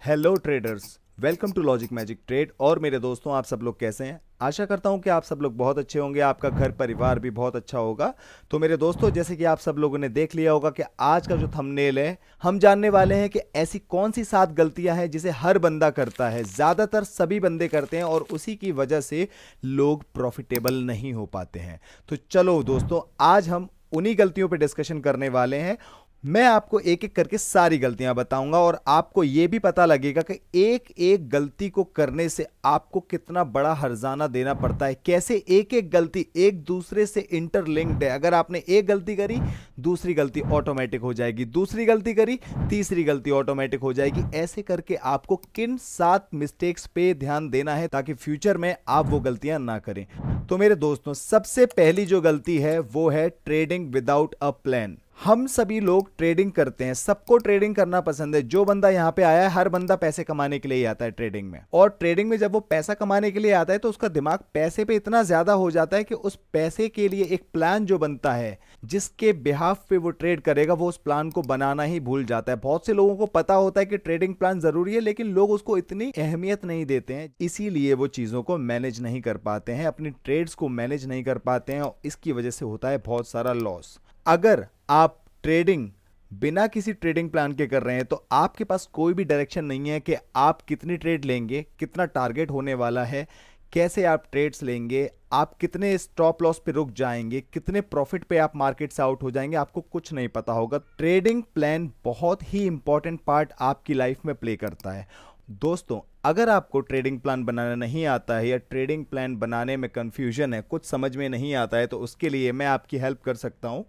Hello traders, welcome to logic magic trade. और मेरे दोस्तों, आप सब लोग कैसे हैं? आशा करता हूं कि आप सब लोग बहुत अच्छे होंगे, आपका घर परिवार भी बहुत अच्छा होगा। तो मेरे दोस्तों, जैसे कि आप सब लोगों ने देख लिया होगा कि आज का जो थंबनेल है, हम जानने वाले हैं कि ऐसी कौन सी 7 गलतियां हैं जिसे हर बंदा करता है, ज़्यादातर सभी बंदे करते हैं और उसी की वजह से लोग प्रॉफिटेबल नहीं हो पाते हैं। तो चलो दोस्तों, आज हम उन्हीं गलतियों पर डिस्कशन करने वाले हैं। मैं आपको एक एक करके सारी गलतियां बताऊंगा और आपको यह भी पता लगेगा कि एक एक गलती को करने से आपको कितना बड़ा हर्जाना देना पड़ता है, कैसे एक एक गलती एक दूसरे से इंटरलिंक्ड है। अगर आपने एक गलती करी, दूसरी गलती ऑटोमेटिक हो जाएगी, दूसरी गलती करी, तीसरी गलती ऑटोमेटिक हो जाएगी। ऐसे करके आपको किन 7 मिस्टेक्स पे ध्यान देना है ताकि फ्यूचर में आप वो गलतियां ना करें। तो मेरे दोस्तों, सबसे पहली जो गलती है वो है ट्रेडिंग विदाउट अ प्लान। हम सभी लोग ट्रेडिंग करते हैं, सबको ट्रेडिंग करना पसंद है। जो बंदा यहां पे आया है, हर बंदा पैसे कमाने के लिए ही आता है ट्रेडिंग में। और ट्रेडिंग में जब वो पैसा कमाने के लिए आता है तो उसका दिमाग पैसे पे इतना ज्यादा हो जाता है कि उस पैसे के लिए एक प्लान जो बनता है, जिसके बिहाफ पे वो ट्रेड करेगा, वो उस प्लान को बनाना ही भूल जाता है। बहुत से लोगों को पता होता है कि ट्रेडिंग प्लान जरूरी है, लेकिन लोग उसको इतनी अहमियत नहीं देते हैं, इसीलिए वो चीजों को मैनेज नहीं कर पाते हैं, अपनी ट्रेड्स को मैनेज नहीं कर पाते हैं और इसकी वजह से होता है बहुत सारा लॉस। अगर आप ट्रेडिंग बिना किसी ट्रेडिंग प्लान के कर रहे हैं तो आपके पास कोई भी डायरेक्शन नहीं है कि आप कितनी ट्रेड लेंगे, कितना टारगेट होने वाला है, कैसे आप ट्रेड्स लेंगे, आप कितने स्टॉप लॉस पे रुक जाएंगे, कितने प्रॉफिट पे आप मार्केट से आउट हो जाएंगे, आपको कुछ नहीं पता होगा। ट्रेडिंग प्लान बहुत ही इंपॉर्टेंट पार्ट आपकी लाइफ में प्ले करता है। दोस्तों, अगर आपको ट्रेडिंग प्लान बनाना नहीं आता है या ट्रेडिंग प्लान बनाने में कंफ्यूजन है, कुछ समझ में नहीं आता है, तो उसके लिए मैं आपकी हेल्प कर सकता हूं।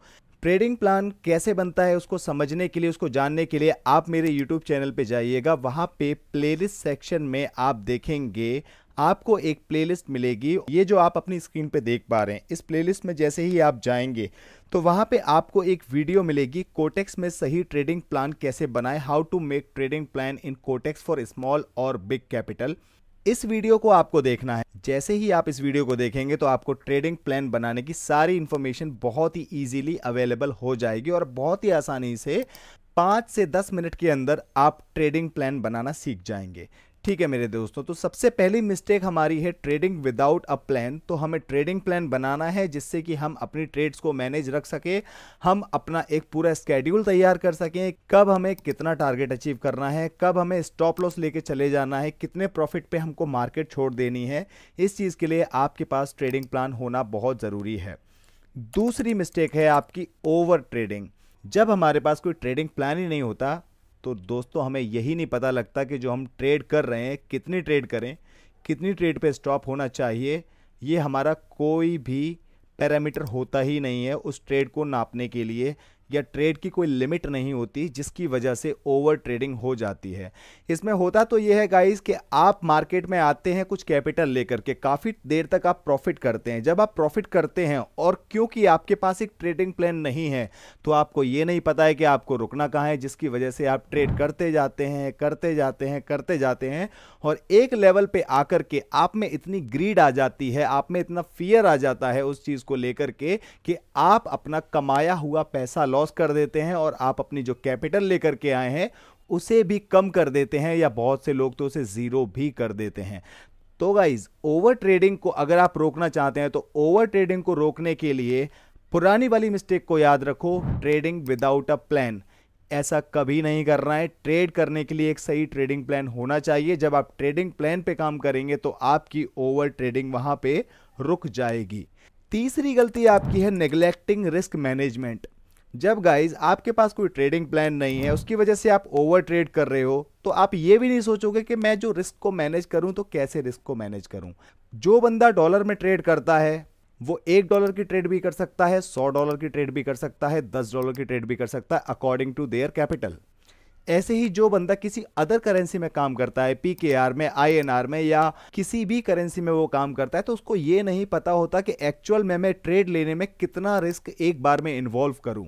ट्रेडिंग प्लान कैसे बनता है उसको समझने के लिए, उसको जानने के लिए आप मेरे YouTube चैनल पे जाइएगा। वहां पे प्लेलिस्ट सेक्शन में आप देखेंगे, आपको एक प्लेलिस्ट मिलेगी। ये जो आप अपनी स्क्रीन पे देख पा रहे हैं, इस प्लेलिस्ट में जैसे ही आप जाएंगे तो वहां पे आपको एक वीडियो मिलेगी, कोटेक्स में सही ट्रेडिंग प्लान कैसे बनाएं, how to make trading plan in Quotex for small और बिग कैपिटल। इस वीडियो को आपको देखना है। जैसे ही आप इस वीडियो को देखेंगे तो आपको ट्रेडिंग प्लान बनाने की सारी इंफॉर्मेशन बहुत ही इजीली अवेलेबल हो जाएगी और बहुत ही आसानी से 5 से 10 मिनट के अंदर आप ट्रेडिंग प्लान बनाना सीख जाएंगे। ठीक है मेरे दोस्तों, तो सबसे पहली मिस्टेक हमारी है ट्रेडिंग विदाउट अ प्लान। तो हमें ट्रेडिंग प्लान बनाना है जिससे कि हम अपनी ट्रेड्स को मैनेज रख सके, हम अपना एक पूरा स्केड्यूल तैयार कर सकें, कब हमें कितना टारगेट अचीव करना है, कब हमें स्टॉप लॉस लेके चले जाना है, कितने प्रॉफिट पे हमको मार्केट छोड़ देनी है। इस चीज़ के लिए आपके पास ट्रेडिंग प्लान होना बहुत ज़रूरी है। दूसरी मिस्टेक है आपकी ओवर ट्रेडिंग। जब हमारे पास कोई ट्रेडिंग प्लान ही नहीं होता तो दोस्तों, हमें यही नहीं पता लगता कि जो हम ट्रेड कर रहे हैं, कितनी ट्रेड करें, कितनी ट्रेड पे स्टॉप होना चाहिए। ये हमारा कोई भी पैरामीटर होता ही नहीं है उस ट्रेड को नापने के लिए, या ट्रेड की कोई लिमिट नहीं होती, जिसकी वजह से ओवर ट्रेडिंग हो जाती है। इसमें होता तो यह है गाइस कि आप मार्केट में आते हैं कुछ कैपिटल लेकर के, काफ़ी देर तक आप प्रॉफिट करते हैं। जब आप प्रॉफिट करते हैं और क्योंकि आपके पास एक ट्रेडिंग प्लान नहीं है तो आपको ये नहीं पता है कि आपको रुकना कहाँ है, जिसकी वजह से आप ट्रेड करते जाते हैं, करते जाते हैं, करते जाते हैं और एक लेवल पे आकर के आप में इतनी ग्रीड आ जाती है, आप में इतना फियर आ जाता है उस चीज़ को लेकर के कि आप अपना कमाया हुआ पैसा लॉस कर देते हैं और आप अपनी जो कैपिटल लेकर के आए हैं उसे भी कम कर देते हैं, या बहुत से लोग तो उसे जीरो भी कर देते हैं। तो गाइज, ओवर ट्रेडिंग को अगर आप रोकना चाहते हैं तो ओवर ट्रेडिंग को रोकने के लिए पुरानी वाली मिस्टेक को याद रखो, ट्रेडिंग विदाउट अ प्लान। ऐसा कभी नहीं करना है। ट्रेड करने के लिए एक सही ट्रेडिंग प्लान होना चाहिए। जब आप ट्रेडिंग प्लान पे काम करेंगे तो आपकी ओवर ट्रेडिंग वहां पे रुक जाएगी। तीसरी गलती आपकी है नेग्लेक्टिंग रिस्क मैनेजमेंट। जब गाइज आपके पास कोई ट्रेडिंग प्लान नहीं है, उसकी वजह से आप ओवर ट्रेड कर रहे हो, तो आप ये भी नहीं सोचोगे कि मैं जो रिस्क को मैनेज करूं तो कैसे रिस्क को मैनेज करूं। जो बंदा डॉलर में ट्रेड करता है वो $1 की ट्रेड भी कर सकता है, $100 की ट्रेड भी कर सकता है, $10 की ट्रेड भी कर सकता है, अकॉर्डिंग टू देयर कैपिटल। ऐसे ही जो बंदा किसी अदर करेंसी में काम करता है, PKR में, INR में या किसी भी करेंसी में वो काम करता है, तो उसको ये नहीं पता होता कि एक्चुअल में मैं ट्रेड लेने में कितना रिस्क एक बार में इन्वॉल्व करूं।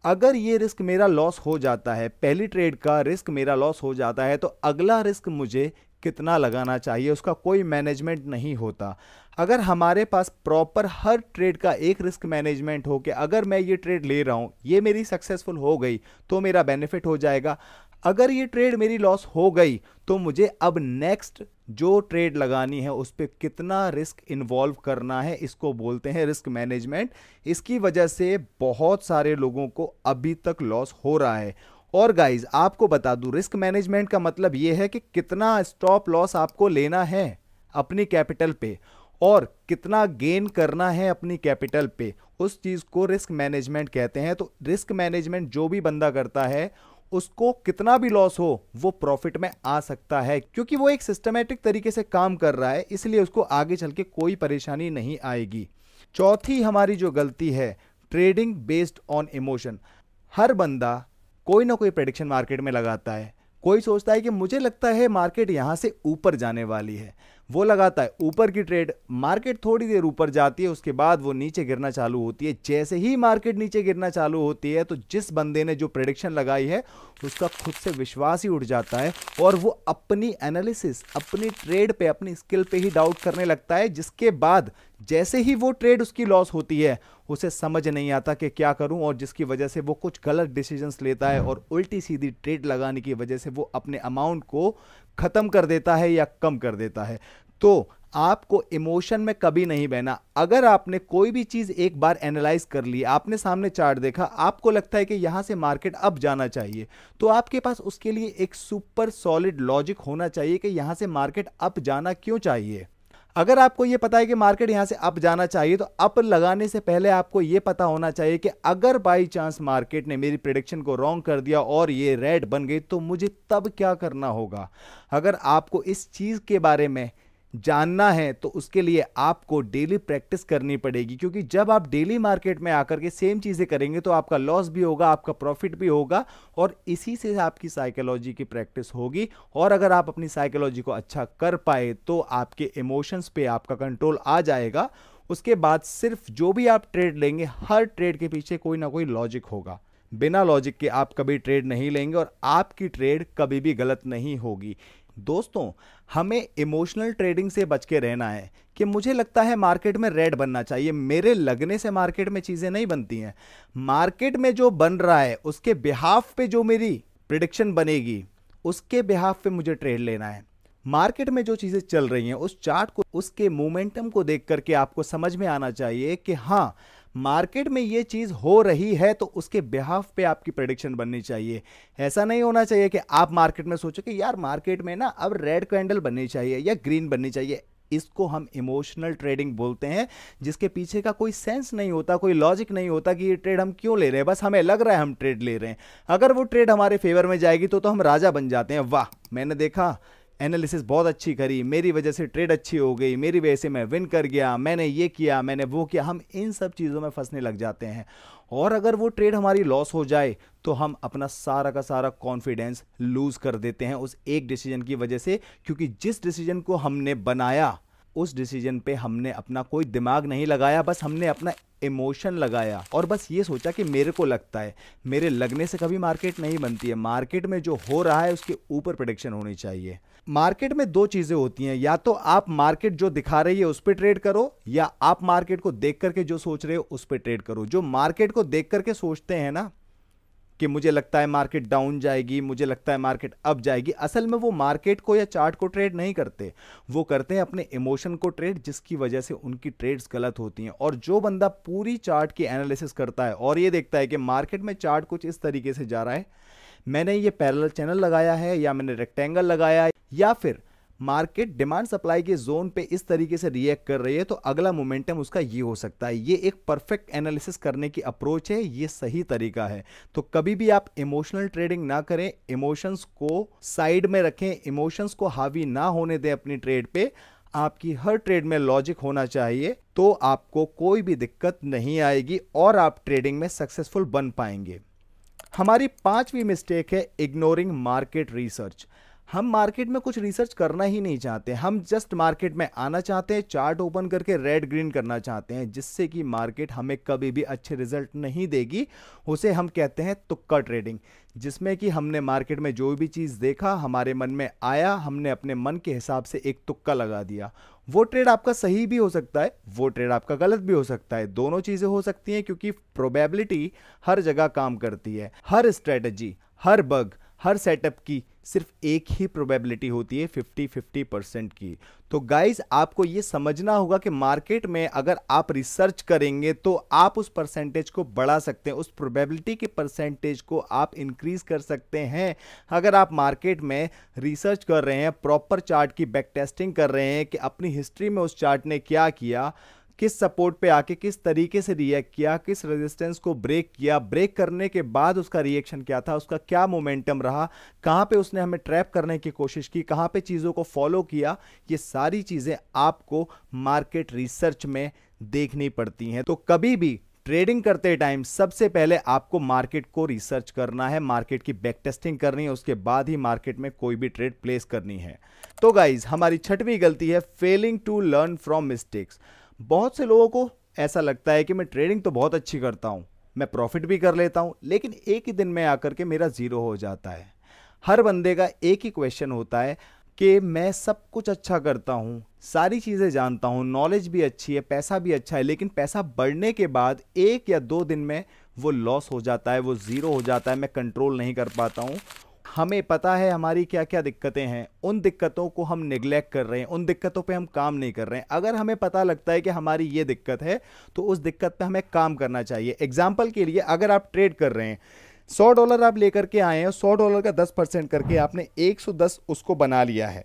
अगर ये रिस्क मेरा लॉस हो जाता है, पहली ट्रेड का रिस्क मेरा लॉस हो जाता है, तो अगला रिस्क मुझे कितना लगाना चाहिए उसका कोई मैनेजमेंट नहीं होता। अगर हमारे पास प्रॉपर हर ट्रेड का एक रिस्क मैनेजमेंट हो कि अगर मैं ये ट्रेड ले रहा हूँ, ये मेरी सक्सेसफुल हो गई तो मेरा बेनिफिट हो जाएगा, अगर ये ट्रेड मेरी लॉस हो गई तो मुझे अब नेक्स्ट जो ट्रेड लगानी है उस पर कितना रिस्क इन्वॉल्व करना है, इसको बोलते हैं रिस्क मैनेजमेंट। इसकी वजह से बहुत सारे लोगों को अभी तक लॉस हो रहा है। और गाइज आपको बता दूं, रिस्क मैनेजमेंट का मतलब यह है कि कितना स्टॉप लॉस आपको लेना है अपनी कैपिटल पे और कितना गेन करना है अपनी कैपिटल पे, उस चीज को रिस्क मैनेजमेंट कहते हैं। तो रिस्क मैनेजमेंट जो भी बंदा करता है उसको कितना भी लॉस हो वो प्रॉफिट में आ सकता है, क्योंकि वो एक सिस्टमैटिक तरीके से काम कर रहा है, इसलिए उसको आगे चल के कोई परेशानी नहीं आएगी। चौथी हमारी जो गलती है, ट्रेडिंग बेस्ड ऑन इमोशन। हर बंदा कोई ना कोई प्रेडिक्शन मार्केट में लगाता है। कोई सोचता है कि मुझे लगता है मार्केट यहां से ऊपर जाने वाली है, वो लगाता है ऊपर की ट्रेड। मार्केट थोड़ी देर ऊपर जाती है, उसके बाद वो नीचे गिरना चालू होती है। जैसे ही मार्केट नीचे गिरना चालू होती है तो जिस बंदे ने जो प्रेडिक्शन लगाई है उसका खुद से विश्वास ही उठ जाता है और वो अपनी एनालिसिस, अपनी ट्रेड पे, अपनी स्किल पे ही डाउट करने लगता है, जिसके बाद जैसे ही वो ट्रेड उसकी लॉस होती है उसे समझ नहीं आता कि क्या करूं, और जिसकी वजह से वो कुछ गलत डिसीजंस लेता है और उल्टी सीधी ट्रेड लगाने की वजह से वो अपने अमाउंट को खत्म कर देता है या कम कर देता है। तो आपको इमोशन में कभी नहीं बहना। अगर आपने कोई भी चीज एक बार एनालाइज कर ली, आपने सामने चार्ट देखा, आपको लगता है कि यहां से मार्केट अप जाना चाहिए, तो आपके पास उसके लिए एक सुपर सॉलिड लॉजिक होना चाहिए कि यहां से मार्केट अप जाना क्यों चाहिए। अगर आपको यह पता है कि मार्केट यहां से अप जाना चाहिए, तो अप लगाने से पहले आपको यह पता होना चाहिए कि अगर बाई चांस मार्केट ने मेरी प्रेडिक्शन को रॉन्ग कर दिया और ये रेड बन गई तो मुझे तब क्या करना होगा। अगर आपको इस चीज के बारे में जानना है तो उसके लिए आपको डेली प्रैक्टिस करनी पड़ेगी, क्योंकि जब आप डेली मार्केट में आकर के सेम चीजें करेंगे तो आपका लॉस भी होगा, आपका प्रॉफिट भी होगा, और इसी से आपकी साइकोलॉजी की प्रैक्टिस होगी। और अगर आप अपनी साइकोलॉजी को अच्छा कर पाए तो आपके इमोशंस पे आपका कंट्रोल आ जाएगा। उसके बाद सिर्फ जो भी आप ट्रेड लेंगे, हर ट्रेड के पीछे कोई ना कोई लॉजिक होगा। बिना लॉजिक के आप कभी ट्रेड नहीं लेंगे और आपकी ट्रेड कभी भी गलत नहीं होगी। दोस्तों, हमें इमोशनल ट्रेडिंग से बच के रहना है कि मुझे लगता है मार्केट में रेड बनना चाहिए, मेरे लगने से मार्केट में चीजें नहीं बनती हैं। मार्केट में जो बन रहा है उसके बिहाफ पे जो मेरी प्रिडिक्शन बनेगी उसके बिहाफ पे मुझे ट्रेड लेना है। मार्केट में जो चीजें चल रही हैं उस चार्ट को, उसके मोमेंटम को देख करके आपको समझ में आना चाहिए कि हां, मार्केट में ये चीज हो रही है तो उसके बिहाफ पे आपकी प्रेडिक्शन बननी चाहिए। ऐसा नहीं होना चाहिए कि आप मार्केट में सोचो कि यार मार्केट में ना अब रेड कैंडल बननी चाहिए या ग्रीन बननी चाहिए। इसको हम इमोशनल ट्रेडिंग बोलते हैं, जिसके पीछे का कोई सेंस नहीं होता, कोई लॉजिक नहीं होता कि ये ट्रेड हम क्यों ले रहे हैं, बस हमें लग रहा है हम ट्रेड ले रहे हैं। अगर वो ट्रेड हमारे फेवर में जाएगी तो हम राजा बन जाते हैं। वाह, मैंने देखा, एनालिसिस बहुत अच्छी करी, मेरी वजह से ट्रेड अच्छी हो गई, मेरी वजह से मैं विन कर गया, मैंने ये किया, मैंने वो किया। हम इन सब चीज़ों में फंसने लग जाते हैं। और अगर वो ट्रेड हमारी लॉस हो जाए तो हम अपना सारा का सारा कॉन्फिडेंस लूज कर देते हैं उस एक डिसीजन की वजह से, क्योंकि जिस डिसीजन को हमने बनाया उस डिसीजन पे हमने अपना कोई दिमाग नहीं लगाया, बस हमने अपना इमोशन लगाया और बस ये सोचा कि मेरे को लगता है। मेरे लगने से कभी मार्केट नहीं बनती है। मार्केट में जो हो रहा है उसके ऊपर प्रेडिक्शन होनी चाहिए। मार्केट में दो चीजें होती हैं, या तो आप मार्केट जो दिखा रही है उस पर ट्रेड करो, या आप मार्केट को देख करके जो सोच रहे हो उस पर ट्रेड करो। जो मार्केट को देख करके सोचते हैं ना कि मुझे लगता है मार्केट डाउन जाएगी, मुझे लगता है मार्केट अप जाएगी, असल में वो मार्केट को या चार्ट को ट्रेड नहीं करते, वो करते हैं अपने इमोशन को ट्रेड, जिसकी वजह से उनकी ट्रेड्स गलत होती हैं। और जो बंदा पूरी चार्ट की एनालिसिस करता है और ये देखता है कि मार्केट में चार्ट कुछ इस तरीके से जा रहा है, मैंने ये पैरेलल चैनल लगाया है या मैंने रेक्टेंगल लगाया है, या फिर मार्केट डिमांड सप्लाई के जोन पे इस तरीके से रिएक्ट कर रही है, तो अगला मोमेंटम उसका ये हो सकता है। ये एक परफेक्ट एनालिसिस करने की अप्रोच है, ये सही तरीका है। तो कभी भी आप इमोशनल ट्रेडिंग ना करें, इमोशंस को साइड में रखें, इमोशंस को हावी ना होने दें अपनी ट्रेड पे। आपकी हर ट्रेड में लॉजिक होना चाहिए, तो आपको कोई भी दिक्कत नहीं आएगी और आप ट्रेडिंग में सक्सेसफुल बन पाएंगे। हमारी पांचवी मिस्टेक है इग्नोरिंग मार्केट रिसर्च। हम मार्केट में कुछ रिसर्च करना ही नहीं चाहते, हम जस्ट मार्केट में आना चाहते हैं, चार्ट ओपन करके रेड ग्रीन करना चाहते हैं, जिससे कि मार्केट हमें कभी भी अच्छे रिजल्ट नहीं देगी। उसे हम कहते हैं तुक्का ट्रेडिंग, जिसमें कि हमने मार्केट में जो भी चीज़ देखा, हमारे मन में आया, हमने अपने मन के हिसाब से एक तुक्का लगा दिया। वो ट्रेड आपका सही भी हो सकता है, वो ट्रेड आपका गलत भी हो सकता है, दोनों चीज़ें हो सकती हैं, क्योंकि प्रोबेबिलिटी हर जगह काम करती है। हर स्ट्रेटजी, हर बग, हर सेटअप की सिर्फ एक ही प्रोबेबिलिटी होती है 50-50% की। तो गाइज आपको ये समझना होगा कि मार्केट में अगर आप रिसर्च करेंगे तो आप उस परसेंटेज को बढ़ा सकते हैं, उस प्रोबेबिलिटी के परसेंटेज को आप इंक्रीज कर सकते हैं। अगर आप मार्केट में रिसर्च कर रहे हैं, प्रॉपर चार्ट की बैक टेस्टिंग कर रहे हैं कि अपनी हिस्ट्री में उस चार्ट ने क्या किया, किस सपोर्ट पे आके किस तरीके से रिएक्ट किया, किस रेजिस्टेंस को ब्रेक किया, ब्रेक करने के बाद उसका रिएक्शन क्या था, उसका क्या मोमेंटम रहा, कहां पे उसने हमें ट्रैप करने की कोशिश की, कहां पे चीज़ों को फॉलो किया, ये सारी चीज़ें आपको मार्केट रिसर्च में देखनी पड़ती हैं। तो कभी भी ट्रेडिंग करते टाइम सबसे पहले आपको मार्केट को रिसर्च करना है, मार्केट की बैक टेस्टिंग करनी है, उसके बाद ही मार्केट में कोई भी ट्रेड प्लेस करनी है। तो गाइज हमारी छठवीं गलती है failing to learn from mistakes. बहुत से लोगों को ऐसा लगता है कि मैं ट्रेडिंग तो बहुत अच्छी करता हूं, मैं प्रॉफिट भी कर लेता हूं, लेकिन एक ही दिन में आकर के मेरा जीरो हो जाता है। हर बंदे का एक ही क्वेश्चन होता है कि मैं सब कुछ अच्छा करता हूं, सारी चीज़ें जानता हूं, नॉलेज भी अच्छी है, पैसा भी अच्छा है, लेकिन पैसा बढ़ने के बाद 1 या 2 दिन में वो लॉस हो जाता है, वो ज़ीरो हो जाता है, मैं कंट्रोल नहीं कर पाता हूं। हमें पता है हमारी क्या क्या दिक्कतें हैं, उन दिक्कतों को हम निगलेक्ट कर रहे हैं, उन दिक्कतों पे हम काम नहीं कर रहे हैं। अगर हमें पता लगता है कि हमारी ये दिक्कत है तो उस दिक्कत पे हमें काम करना चाहिए। एग्जाम्पल के लिए अगर आप ट्रेड कर रहे हैं, $100 आप लेकर के आए हैं, $100 का 10% करके आपने 110 उसको बना लिया है।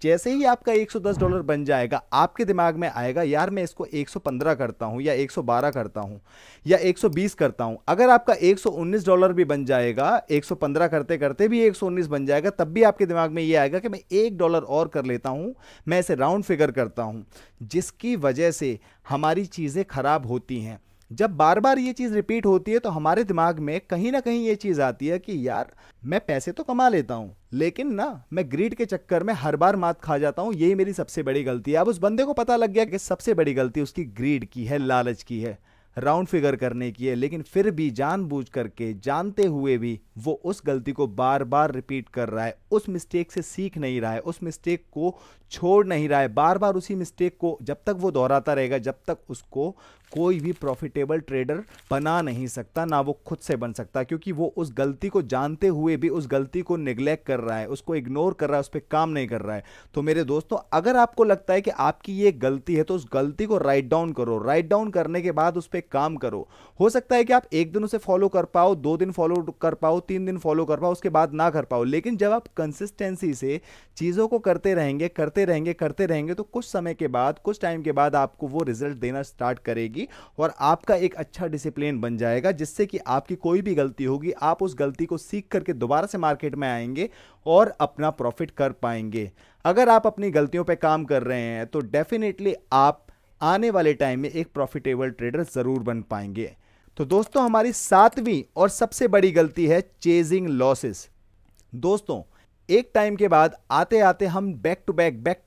जैसे ही आपका $110 बन जाएगा, आपके दिमाग में आएगा यार मैं इसको 115 करता हूं या 112 करता हूं या 120 करता हूं। अगर आपका $119 भी बन जाएगा, 115 करते करते भी 119 बन जाएगा, तब भी आपके दिमाग में ये आएगा कि मैं $1 और कर लेता हूं, मैं इसे राउंड फिगर करता हूं, जिसकी वजह से हमारी चीज़ें खराब होती हैं। जब बार बार ये चीज़ रिपीट होती है तो हमारे दिमाग में कहीं ना कहीं ये चीज़ आती है कि यार मैं पैसे तो कमा लेता हूं, लेकिन ना मैं ग्रीड के चक्कर में हर बार मात खा जाता हूं, यही मेरी सबसे बड़ी गलती है। अब उस बंदे को पता लग गया कि सबसे बड़ी गलती उसकी ग्रीड की है, लालच की है, राउंड फिगर करने की है, लेकिन फिर भी जानबूझ करके, जानते हुए भी वो उस गलती को बार बार रिपीट कर रहा है, उस मिस्टेक से सीख नहीं रहा है, उस मिस्टेक को छोड़ नहीं रहा है, बार बार उसी मिस्टेक को जब तक वो दोहराता रहेगा, जब तक उसको कोई भी प्रॉफिटेबल ट्रेडर बना नहीं सकता, ना वो खुद से बन सकता, क्योंकि वो उस गलती को जानते हुए भी उस गलती को निगलेक्ट कर रहा है, उसको इग्नोर कर रहा है, उस पर काम नहीं कर रहा है। तो मेरे दोस्तों, अगर आपको लगता है कि आपकी ये गलती है तो उस गलती को राइट डाउन करो, राइट डाउन करने के बाद उस पर काम करो। हो सकता है कि आप एक दिन उसे फॉलो कर पाओ, 2 दिन फॉलो कर पाओ, 3 दिन फॉलो कर पाओ, उसके बाद ना कर पाओ, लेकिन जब आप कंसिस्टेंसी से चीज़ों को करते रहेंगे करते रहेंगे करते रहेंगे तो कुछ समय के बाद, कुछ टाइम के बाद आपको वो रिजल्ट देना स्टार्ट करेगी और आपका एक अच्छा डिसिप्लिन बन जाएगा, जिससे कि आपकी कोई भी गलती होगी आप उस गलती को सीख करके दोबारा से मार्केट में आएंगे और अपना प्रॉफिट कर पाएंगे। अगर आप अपनी गलतियों पे काम कर रहे हैं तो डेफिनेटली आप आने वाले टाइम में एक प्रॉफिटेबल ट्रेडर जरूर बन पाएंगे। तो दोस्तों, हमारी 7वीं और सबसे बड़ी गलती है चेजिंग लॉसेस। दोस्तों, एक टाइम के बाद आते आते हम बैक टू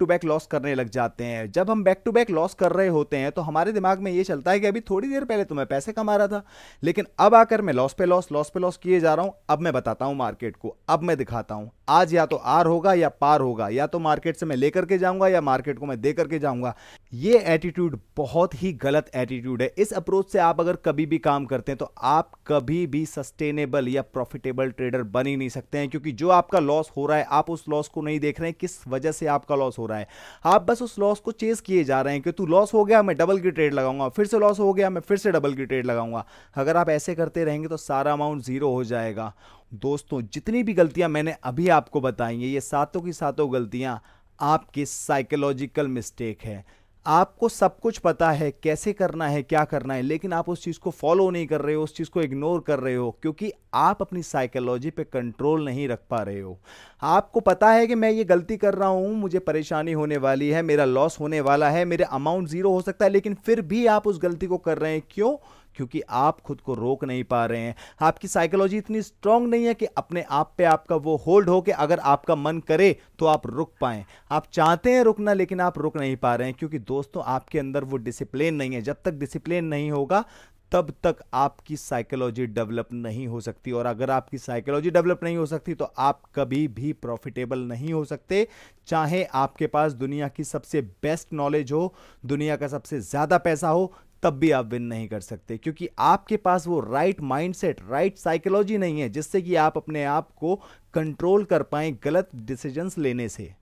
बैक लॉस करने लग जाते हैं। जब हम बैक टू बैक लॉस कर रहे होते हैं तो हमारे दिमाग में ये चलता है कि अभी थोड़ी देर पहले तो मैं पैसे कमा रहा था, लेकिन अब आकर मैं लॉस पे लॉस किए जा रहा हूं। अब मैं बताता हूं मार्केट को, अब मैं दिखाता हूं, आज या तो आर होगा या पार होगा, या तो मार्केट से मैं लेकर के जाऊंगा या मार्केट को मैं दे करके जाऊंगा। ये एटीट्यूड बहुत ही गलत एटीट्यूड है। इस अप्रोच से आप अगर कभी भी काम करते हैं तो आप कभी भी सस्टेनेबल या प्रॉफिटेबल ट्रेडर बन ही नहीं सकते हैं, क्योंकि जो आपका लॉस हो रहा है आप उस लॉस को नहीं देख रहे हैं किस वजह से आपका लॉस हो रहा है। आप बस उस लॉस को चेस किए जा रहे हैं कि तू लॉस हो गया मैं डबल की ट्रेड लगाऊंगा, फिर से लॉस हो गया मैं फिर से डबल की ट्रेड लगाऊंगा। अगर आप ऐसे करते रहेंगे तो सारा अमाउंट जीरो हो जाएगा। दोस्तों, जितनी भी गलतियां मैंने अभी आपको बताई हैं, ये सातों की सातों गलतियां आपकी साइकोलॉजिकल मिस्टेक है। आपको सब कुछ पता है कैसे करना है, क्या करना है, लेकिन आप उस चीज़ को फॉलो नहीं कर रहे हो, उस चीज़ को इग्नोर कर रहे हो, क्योंकि आप अपनी साइकोलॉजी पे कंट्रोल नहीं रख पा रहे हो। आपको पता है कि मैं ये गलती कर रहा हूँ, मुझे परेशानी होने वाली है, मेरा लॉस होने वाला है, मेरे अमाउंट जीरो हो सकता है, लेकिन फिर भी आप उस गलती को कर रहे हैं। क्यों? क्योंकि आप खुद को रोक नहीं पा रहे हैं। आपकी साइकोलॉजी इतनी स्ट्रांग नहीं है कि अपने आप पे आपका वो होल्ड हो कि अगर आपका मन करे तो आप रुक पाएं। आप चाहते हैं रुकना, लेकिन आप रुक नहीं पा रहे हैं, क्योंकि दोस्तों आपके अंदर वो डिसिप्लिन नहीं है। जब तक डिसिप्लिन नहीं होगा तब तक आपकी साइकोलॉजी डेवलप नहीं हो सकती, और अगर आपकी साइकोलॉजी डेवलप नहीं हो सकती तो आप कभी भी प्रॉफिटेबल नहीं हो सकते। चाहे आपके पास दुनिया की सबसे बेस्ट नॉलेज हो, दुनिया का सबसे ज्यादा पैसा हो, तब भी आप विन नहीं कर सकते, क्योंकि आपके पास वो राइट माइंडसेट, राइट साइकोलॉजी नहीं है जिससे कि आप अपने आप को कंट्रोल कर पाएं गलत डिसीजंस लेने से।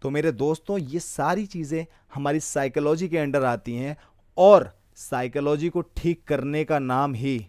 तो मेरे दोस्तों, ये सारी चीज़ें हमारी साइकोलॉजी के अंडर आती हैं, और साइकोलॉजी को ठीक करने का नाम ही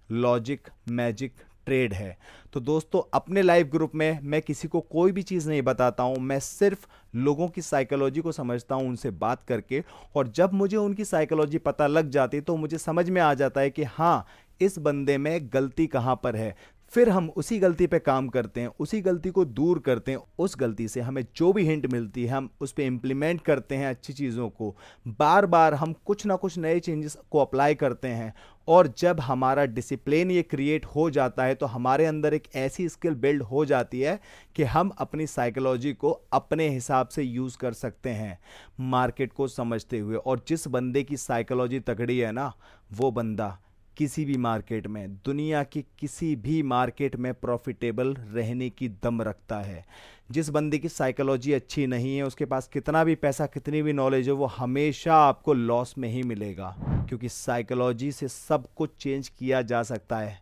लॉजिक मैजिक ट्रेड है। तो दोस्तों, अपने लाइव ग्रुप में मैं किसी को कोई भी चीज़ नहीं बताता हूं, मैं सिर्फ लोगों की साइकोलॉजी को समझता हूं उनसे बात करके, और जब मुझे उनकी साइकोलॉजी पता लग जाती तो मुझे समझ में आ जाता है कि हाँ, इस बंदे में गलती कहां पर है। फिर हम उसी गलती पे काम करते हैं, उसी गलती को दूर करते हैं, उस गलती से हमें जो भी हिंट मिलती है हम उस पे इम्प्लीमेंट करते हैं अच्छी चीज़ों को। बार बार हम कुछ ना कुछ नए चेंजेस को अप्लाई करते हैं, और जब हमारा डिसिप्लिन ये क्रिएट हो जाता है तो हमारे अंदर एक ऐसी स्किल बिल्ड हो जाती है कि हम अपनी साइकोलॉजी को अपने हिसाब से यूज़ कर सकते हैं मार्केट को समझते हुए। और जिस बंदे की साइकोलॉजी तगड़ी है ना, वो बंदा किसी भी मार्केट में, दुनिया की किसी भी मार्केट में प्रॉफिटेबल रहने की दम रखता है। जिस बंदे की साइकोलॉजी अच्छी नहीं है, उसके पास कितना भी पैसा, कितनी भी नॉलेज हो, वो हमेशा आपको लॉस में ही मिलेगा, क्योंकि साइकोलॉजी से सब कुछ चेंज किया जा सकता है।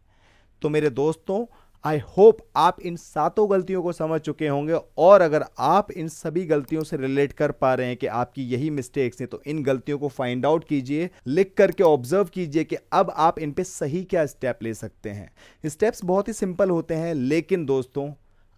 तो मेरे दोस्तों, आई होप आप इन 7 गलतियों को समझ चुके होंगे, और अगर आप इन सभी गलतियों से रिलेट कर पा रहे हैं कि आपकी यही मिस्टेक्स हैं, तो इन गलतियों को फाइंड आउट कीजिए, लिख करके ऑब्जर्व कीजिए कि अब आप इन पे सही क्या स्टेप ले सकते हैं। स्टेप्स बहुत ही सिंपल होते हैं, लेकिन दोस्तों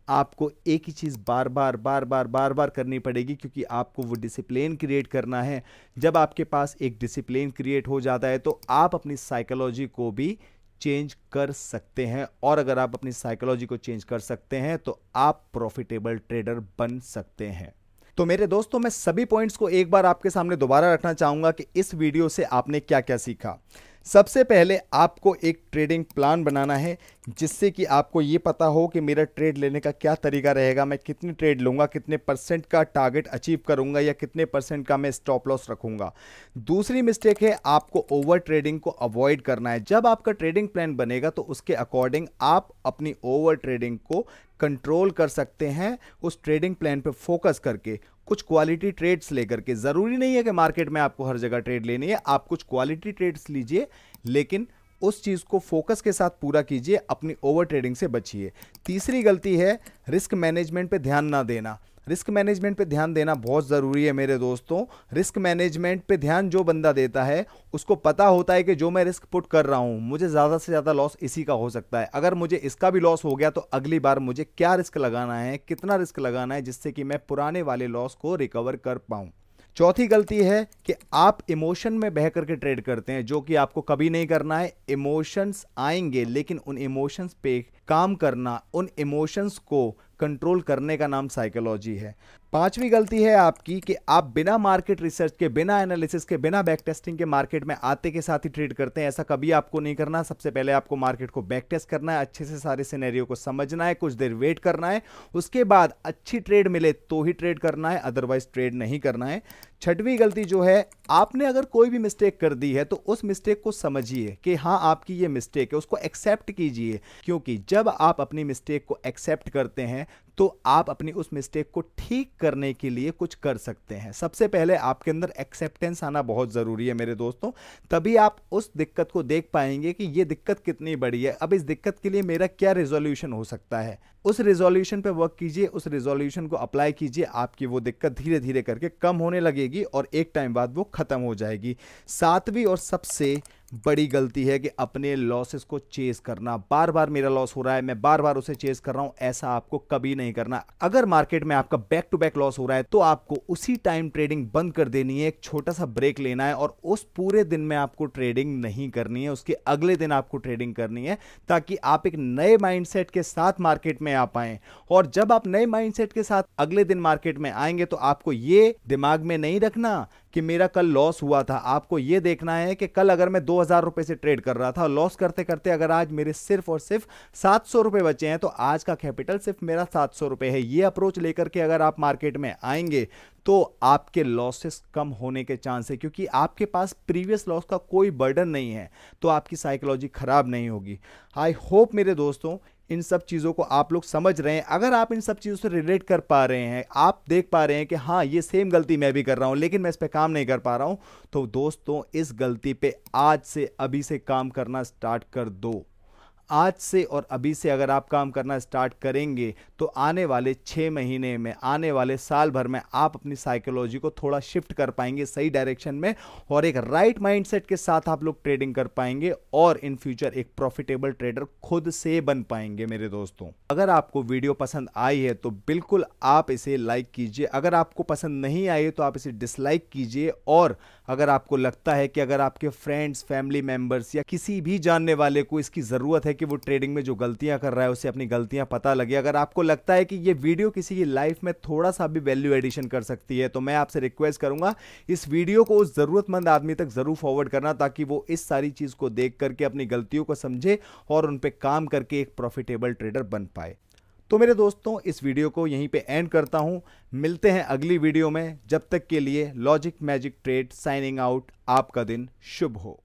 आपको एक ही चीज़ बार बार करनी पड़ेगी, क्योंकि आपको वो डिसिप्लिन क्रिएट करना है। जब आपके पास एक डिसिप्लिन क्रिएट हो जाता है तो आप अपनी साइकोलॉजी को भी चेंज कर सकते हैं, और अगर आप अपनी साइकोलॉजी को चेंज कर सकते हैं तो आप प्रॉफिटेबल ट्रेडर बन सकते हैं। तो मेरे दोस्तों, मैं सभी पॉइंट्स को एक बार आपके सामने दोबारा रखना चाहूंगा कि इस वीडियो से आपने क्या क्या सीखा। सबसे पहले आपको एक ट्रेडिंग प्लान बनाना है, जिससे कि आपको ये पता हो कि मेरा ट्रेड लेने का क्या तरीका रहेगा, मैं कितनी ट्रेड लूँगा, कितने परसेंट का टारगेट अचीव करूँगा, या कितने परसेंट का मैं स्टॉप लॉस रखूँगा। दूसरी मिस्टेक है, आपको ओवर ट्रेडिंग को अवॉइड करना है। जब आपका ट्रेडिंग प्लान बनेगा तो उसके अकॉर्डिंग आप अपनी ओवर ट्रेडिंग को कंट्रोल कर सकते हैं, उस ट्रेडिंग प्लान पे फोकस करके, कुछ क्वालिटी ट्रेड्स लेकर के। ज़रूरी नहीं है कि मार्केट में आपको हर जगह ट्रेड लेनी है, आप कुछ क्वालिटी ट्रेड्स लीजिए, लेकिन उस चीज़ को फोकस के साथ पूरा कीजिए, अपनी ओवर ट्रेडिंग से बचिए। तीसरी गलती है रिस्क मैनेजमेंट पे ध्यान ना देना। रिस्क मैनेजमेंट पे ध्यान देना बहुत ज़रूरी है मेरे दोस्तों। रिस्क मैनेजमेंट पे ध्यान जो बंदा देता है, उसको पता होता है कि जो मैं रिस्क पुट कर रहा हूँ, मुझे ज़्यादा से ज़्यादा लॉस इसी का हो सकता है। अगर मुझे इसका भी लॉस हो गया तो अगली बार मुझे क्या रिस्क लगाना है, कितना रिस्क लगाना है, जिससे कि मैं पुराने वाले लॉस को रिकवर कर पाऊँ। चौथी गलती है कि आप इमोशन में बह करके ट्रेड करते हैं, जो कि आपको कभी नहीं करना है। इमोशंस आएंगे, लेकिन उन इमोशंस पे काम करना, उन इमोशंस को कंट्रोल करने का नाम साइकोलॉजी है। पांचवी गलती है आपकी कि आप बिना मार्केट रिसर्च के, बिना एनालिसिस के, बिना बैक टेस्टिंग के मार्केट में आते के साथ ही ट्रेड करते हैं। ऐसा कभी आपको नहीं करना। सबसे पहले आपको मार्केट को बैक टेस्ट करना है, अच्छे से सारे सिनेरियो को समझना है, कुछ देर वेट करना है, उसके बाद अच्छी ट्रेड मिले तो ही ट्रेड करना है, अदरवाइज ट्रेड नहीं करना है। छठवीं गलती जो है, आपने अगर कोई भी मिस्टेक कर दी है तो उस मिस्टेक को समझिए कि हाँ आपकी ये मिस्टेक है, उसको एक्सेप्ट कीजिए, क्योंकि जब आप अपनी मिस्टेक को एक्सेप्ट करते हैं तो आप अपनी उस मिस्टेक को ठीक करने के लिए कुछ कर सकते हैं। सबसे पहले आपके अंदर एक्सेप्टेंस आना बहुत ज़रूरी है मेरे दोस्तों, तभी आप उस दिक्कत को देख पाएंगे कि ये दिक्कत कितनी बड़ी है, अब इस दिक्कत के लिए मेरा क्या रिजोल्यूशन हो सकता है। उस रिजोल्यूशन पे वर्क कीजिए, उस रिजोल्यूशन को अप्लाई कीजिए, आपकी वो दिक्कत धीरे धीरे करके कम होने लगेगी और एक टाइम बाद वो खत्म हो जाएगी। सातवीं और सबसे बड़ी गलती है कि अपने लॉसेस को चेस करना। बार बार मेरा लॉस हो रहा है, मैं बार बार उसे चेस कर रहा हूं, ऐसा आपको कभी नहीं करना। अगर मार्केट में आपका बैक टू बैक लॉस हो रहा है तो आपको उसी टाइम ट्रेडिंग बंद कर देनी है, एक छोटा सा ब्रेक लेना है और उस पूरे दिन में आपको ट्रेडिंग नहीं करनी है, उसके अगले दिन आपको ट्रेडिंग करनी है, ताकि आप एक नए माइंडसेट के साथ मार्केट में आ पाएं। और जब आप नए माइंडसेट के साथ अगले दिन मार्केट में आएंगे तो आपको ये दिमाग में नहीं रखना कि मेरा कल लॉस हुआ था। आपको यह देखना है कि कल अगर मैं 2000 रुपए से ट्रेड कर रहा था, लॉस करते करते अगर आज मेरे सिर्फ और सिर्फ 700 रुपए बचे हैं, तो आज का कैपिटल सिर्फ मेरा 700 रुपए है। ये अप्रोच लेकर के अगर आप मार्केट में आएंगे तो आपके लॉसेस कम होने के चांस है, क्योंकि आपके पास प्रीवियस लॉस का कोई बर्डन नहीं है, तो आपकी साइकोलॉजी खराब नहीं होगी। आई होप मेरे दोस्तों इन सब चीज़ों को आप लोग समझ रहे हैं, अगर आप इन सब चीज़ों से रिलेट कर पा रहे हैं, आप देख पा रहे हैं कि हाँ ये सेम गलती मैं भी कर रहा हूँ लेकिन मैं इस पे काम नहीं कर पा रहा हूँ, तो दोस्तों इस गलती पे आज से अभी से काम करना स्टार्ट कर दो। आज से और अभी से अगर आप काम करना स्टार्ट करेंगे तो आने वाले 6 महीने में, आने वाले साल भर में आप अपनी साइकोलॉजी को थोड़ा शिफ्ट कर पाएंगे सही डायरेक्शन में, और एक राइट माइंडसेट के साथ आप लोग ट्रेडिंग कर पाएंगे और इन फ्यूचर एक प्रॉफिटेबल ट्रेडर खुद से बन पाएंगे। मेरे दोस्तों, अगर आपको वीडियो पसंद आई है तो बिल्कुल आप इसे लाइक कीजिए, अगर आपको पसंद नहीं आई है तो आप इसे डिसलाइक कीजिए, और अगर आपको लगता है कि अगर आपके फ्रेंड्स, फैमिली मेंबर्स या किसी भी जानने वाले को इसकी ज़रूरत है कि वो ट्रेडिंग में जो गलतियां कर रहा है उसे अपनी गलतियां पता लगे, अगर आपको लगता है कि ये वीडियो किसी की लाइफ में थोड़ा सा भी वैल्यू एडिशन कर सकती है, तो मैं आपसे रिक्वेस्ट करूंगा इस वीडियो को उस ज़रूरतमंद आदमी तक ज़रूर फॉरवर्ड करना, ताकि वो इस सारी चीज़ को देख करके अपनी गलतियों को समझे और उन पर काम करके एक प्रॉफिटेबल ट्रेडर बन पाए। तो मेरे दोस्तों, इस वीडियो को यहीं पे एंड करता हूं, मिलते हैं अगली वीडियो में। जब तक के लिए logic magic trade signing out. आपका दिन शुभ हो।